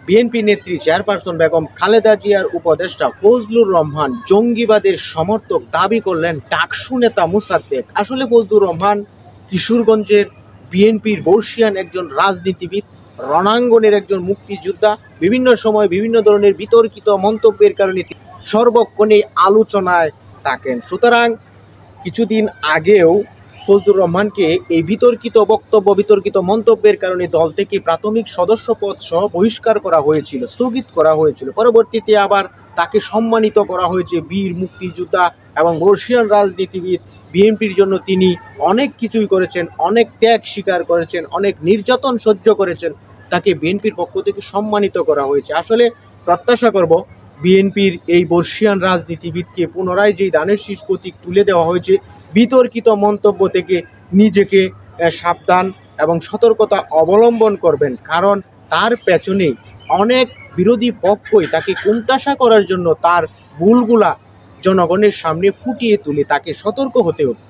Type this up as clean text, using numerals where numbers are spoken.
BNP নেত্রী chairperson Begum Khaleda জিয়ার উপদেষ্টা ফজলুর রহমান জঙ্গিবাদের সমর্থক দাবি করলেন ডাকসু নেতা মোসাদ্দেক। আসলে ফজলুর রহমান কিশোরগঞ্জের বিএনপির বর্ষিয়ান একজন রাজনীতিবিদ, রণাঙ্গনের একজন মুক্তিযোদ্ধা। বিভিন্ন সময় বিভিন্ন ধরনের বিতর্কিত মন্তব্যের কারণে সর্বক্ষণে আলোচনায় থাকেন। সুতরাং কিছুদিন আগেও ফজলুর রহমানকে এই বিতর্কিত বক্তব্য, বিতর্কিত মন্তব্যের কারণে দল থেকে প্রাথমিক সদস্যপদ সহ বহিষ্কার করা হয়েছিল, স্থগিত করা হয়েছিল। পরবর্তীতে আবার তাকে সম্মানিত করা হয়েছে বীর মুক্তিযোদ্ধা এবং বর্ষিয়ান রাজনীতিবিদ। বিএনপির জন্য তিনি অনেক কিছুই করেছেন, অনেক ত্যাগ স্বীকার করেছেন, অনেক নির্যাতন সহ্য করেছেন। তাকে বিএনপির পক্ষ থেকে সম্মানিত করা হয়েছে। আসলে প্রত্যাশা করব বিএনপির এই বর্ষিয়ান রাজনীতিবিদকে পুনরায় যেই দানের শীষ প্রতীক তুলে দেওয়া হয়েছে, বিতর্কিত মন্তব্য থেকে নিজেকে সাবধান এবং সতর্কতা অবলম্বন করবেন। কারণ তার পেছনে অনেক বিরোধী পক্ষই তাকে কোণঠাসা করার জন্য তার ভুলগুলা জনগণের সামনে ফুটিয়ে তুলে তাকে সতর্ক হতে হবে।